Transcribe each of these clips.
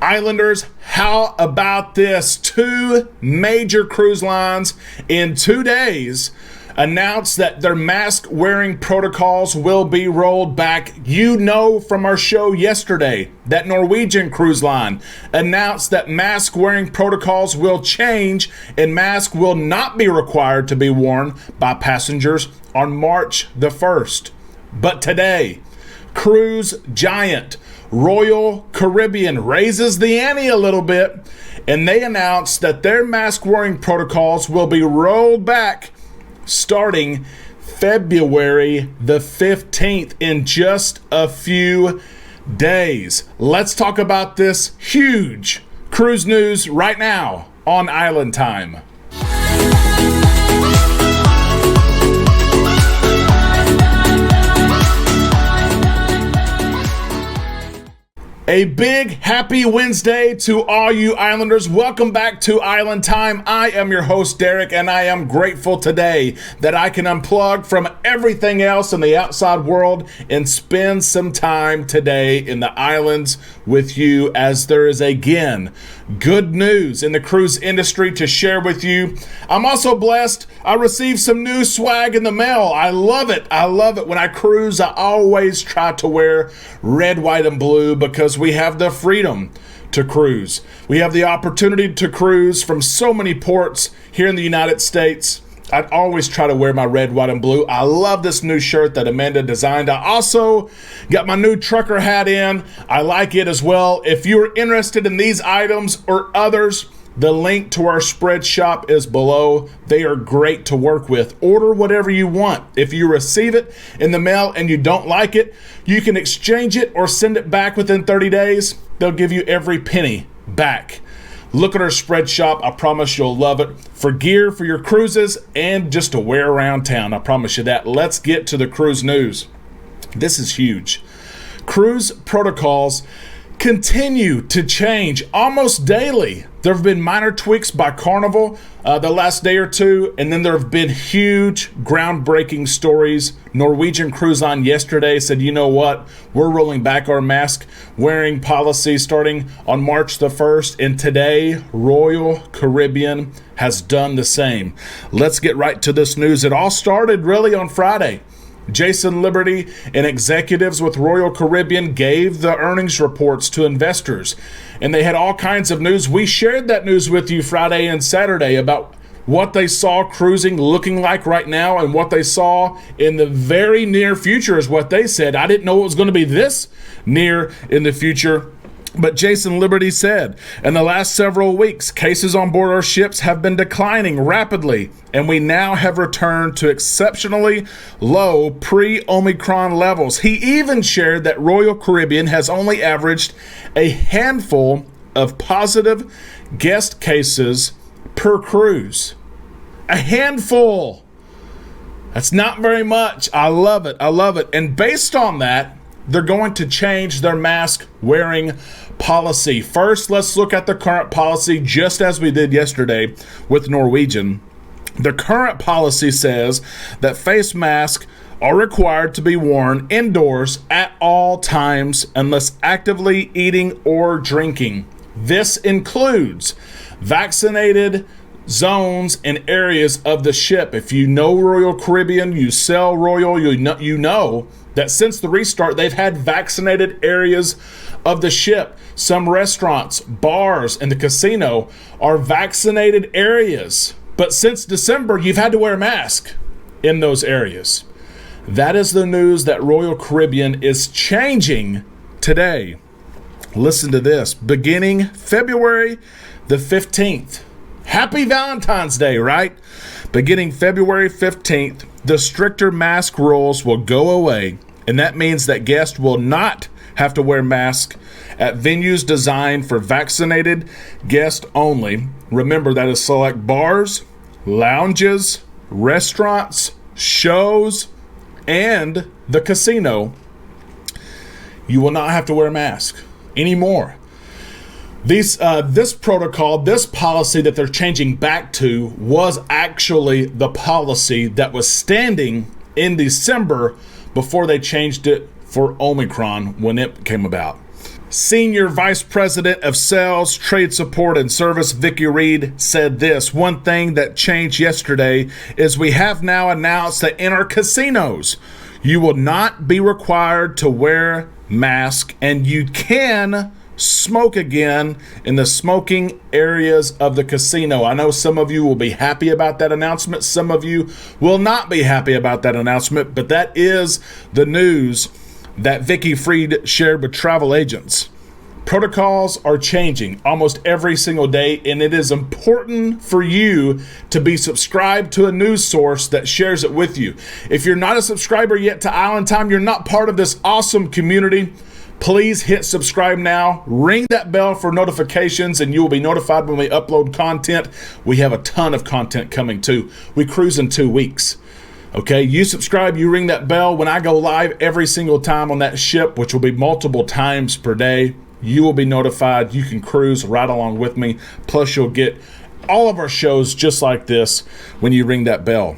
Islanders, how about this? Two major cruise lines in 2 days announced that their mask-wearing protocols will be rolled back. You know from our show yesterday that Norwegian Cruise Line announced that mask-wearing protocols will change and masks will not be required to be worn by passengers on March the 1st. But today, cruise giant Royal Caribbean raises the ante a little bit, and they announced that their mask-wearing protocols will be rolled back starting February the 15th in just a few days. Let's talk about this huge cruise news right now on Island Time. A big happy Wednesday to all you Islanders. Welcome back to Island Time. I am your host, Derek, and I am grateful today that I can unplug from everything else in the outside world and spend some time today in the islands with you, as there is again good news in the cruise industry to share with you. I'm also blessed. I received some new swag in the mail. I love it. I love it. When I cruise, I always try to wear red, white, and blue because we have the freedom to cruise. We have the opportunity to cruise from so many ports here in the United States. I always try to wear my red, white, and blue. I love this new shirt that Amanda designed. I also got my new trucker hat in. I like it as well. If you're interested in these items or others, the link to our spread shop is below. They are great to work with. Order whatever you want. If you receive it in the mail and you don't like it, you can exchange it or send it back within 30 days. They'll give you every penny back. Look at our spread shop. I promise you'll love it. For gear for your cruises and just to wear around town. I promise you that. Let's get to the cruise news. This is huge. Cruise protocols continue to change almost daily. There have been minor tweaks by Carnival the last day or two, and then there have been huge, groundbreaking stories. Norwegian Cruise Line yesterday said, you know what, we're rolling back our mask wearing policy starting on March the 1st, and today, Royal Caribbean has done the same. Let's get right to this news. It all started really on Friday. Jason Liberty and executives with Royal Caribbean gave the earnings reports to investors, and they had all kinds of news. We shared that news with you Friday and Saturday about what they saw cruising looking like right now and what they saw in the very near future is what they said. I didn't know it was going to be this near in the future. But Jason Liberty said, in the last several weeks, cases on board our ships have been declining rapidly, and we now have returned to exceptionally low pre-Omicron levels. He even shared that Royal Caribbean has only averaged a handful of positive guest cases per cruise. A handful. That's not very much. I love it. I love it. And based on that, they're going to change their mask wearing policy. First, let's look at the current policy, just as we did yesterday with Norwegian. The current policy says that face masks are required to be worn indoors at all times unless actively eating or drinking. This includes vaccinated zones and areas of the ship. If you know Royal Caribbean, you sell Royal, you know that since the restart, they've had vaccinated areas of the ship. Some restaurants, bars, and the casino are vaccinated areas. But since December, you've had to wear a mask in those areas. That is the news that Royal Caribbean is changing today. Listen to this. Beginning February the 15th. Happy Valentine's Day, right? Beginning February 15th, the stricter mask rules will go away, and that means that guests will not have to wear masks at venues designed for vaccinated guests only. Remember, that is select bars, lounges, restaurants, shows, and the casino. You will not have to wear a mask anymore. This protocol, this policy that they're changing back to was actually the policy that was standing in December before they changed it for Omicron when it came about. Senior Vice President of Sales, Trade Support, and Service, Vicki Reed, said this: one thing that changed yesterday is we have now announced that in our casinos, you will not be required to wear masks, and you can smoke again in the smoking areas of the casino. I know some of you will be happy about that announcement. Some of you will not be happy about that announcement, but that is the news that Vicki Reed shared with travel agents. Protocols are changing almost every single day, and it is important for you to be subscribed to a news source that shares it with you. If you're not a subscriber yet to Island Time, you're not part of this awesome community, please hit subscribe now. Ring that bell for notifications, and you will be notified when we upload content. We have a ton of content coming too. We cruise in 2 weeks. Okay, you subscribe, you ring that bell. When I go live every single time on that ship, which will be multiple times per day, you will be notified. You can cruise right along with me. Plus, you'll get all of our shows just like this when you ring that bell.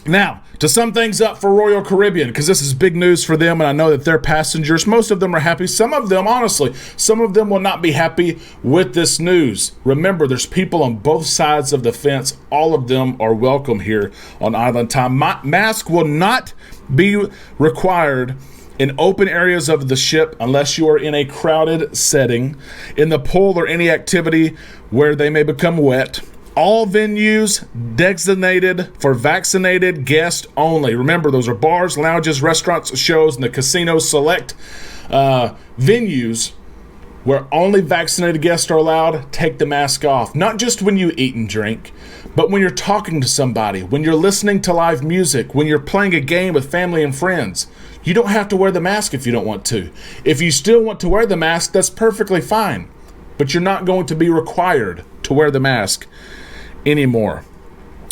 Now, to sum things up for Royal Caribbean, because this is big news for them, and I know that their passengers, most of them are happy. Some of them, honestly, some of them will not be happy with this news. Remember, there's people on both sides of the fence. All of them are welcome here on Island Time. Mask will not be required in open areas of the ship unless you are in a crowded setting, in the pool, or any activity where they may become wet. All venues designated for vaccinated guests only. Remember, those are bars, lounges, restaurants, shows, and the casinos select venues where only vaccinated guests are allowed. Take the mask off. Not just when you eat and drink, but when you're talking to somebody, when you're listening to live music, when you're playing a game with family and friends. You don't have to wear the mask if you don't want to. If you still want to wear the mask, that's perfectly fine. But you're not going to be required to wear the mask anymore.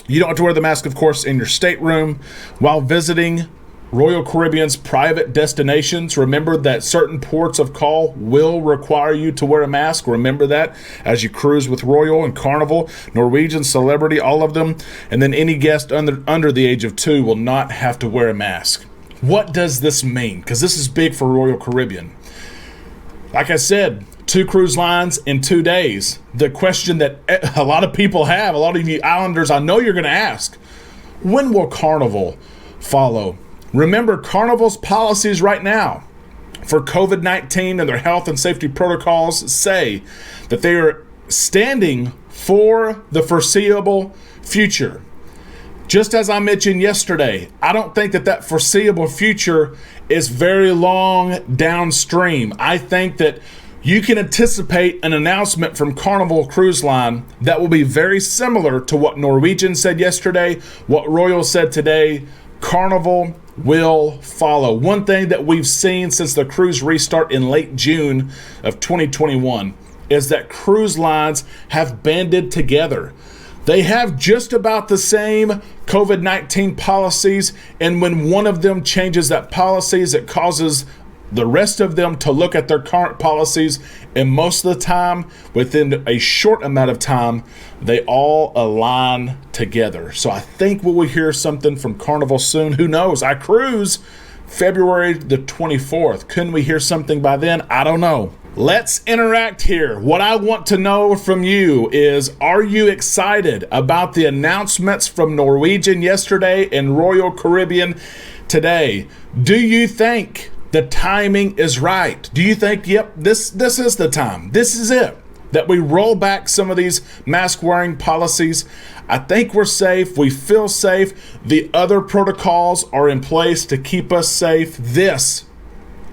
You don't have to wear the mask, of course, in your stateroom while visiting Royal Caribbean's private destinations. Remember that certain ports of call will require you to wear a mask. Remember that as you cruise with Royal and Carnival, Norwegian, Celebrity, all of them. And then any guest under the age of 2 will not have to wear a mask. What does this mean? Because this is big for Royal Caribbean. Like I said, 2 cruise lines in 2 days. The question that a lot of people have, a lot of you Islanders, I know you're going to ask, when will Carnival follow? Remember, Carnival's policies right now for COVID-19 and their health and safety protocols say that they are standing for the foreseeable future. Just as I mentioned yesterday, I don't think that foreseeable future is very long downstream. I think that you can anticipate an announcement from Carnival Cruise Line that will be very similar to what Norwegian said yesterday, what Royal said today. Carnival will follow. One thing that we've seen since the cruise restart in late June of 2021 is that cruise lines have banded together. They have just about the same COVID-19 policies, and when one of them changes that policies, it causes the rest of them to look at their current policies, and most of the time, within a short amount of time, they all align together. So I think we will hear something from Carnival soon. Who knows? I cruise February the 24th. Couldn't we hear something by then? I don't know. Let's interact here. What I want to know from you is, are you excited about the announcements from Norwegian yesterday and Royal Caribbean today? Do you think the timing is right? Do you think, yep, this is the time, this is it, that we roll back some of these mask wearing policies? I think we're safe. We feel safe. The other protocols are in place to keep us safe. This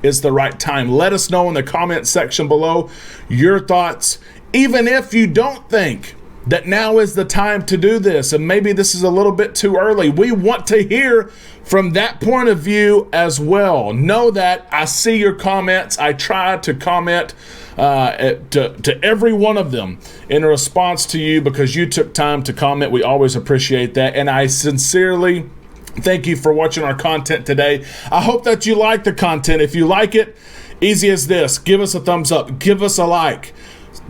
is the right time. Let us know in the comment section below your thoughts. Even if you don't think that now is the time to do this, and maybe this is a little bit too early, we want to hear from that point of view as well. Know that I see your comments. I try to comment to every one of them in response to you, because you took time to comment. We always appreciate that, and I sincerely thank you for watching our content today. I hope that you like the content. If you like it, easy as this: give us a thumbs up, give us a like.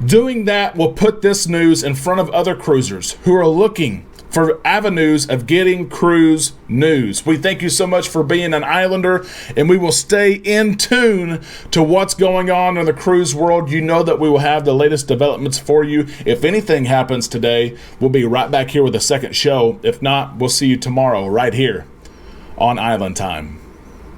Doing that will put this news in front of other cruisers who are looking for avenues of getting cruise news. We thank you so much for being an Islander, and we will stay in tune to what's going on in the cruise world. You know that we will have the latest developments for you. If anything happens today, we'll be right back here with a second show. If not, we'll see you tomorrow right here on Island Time.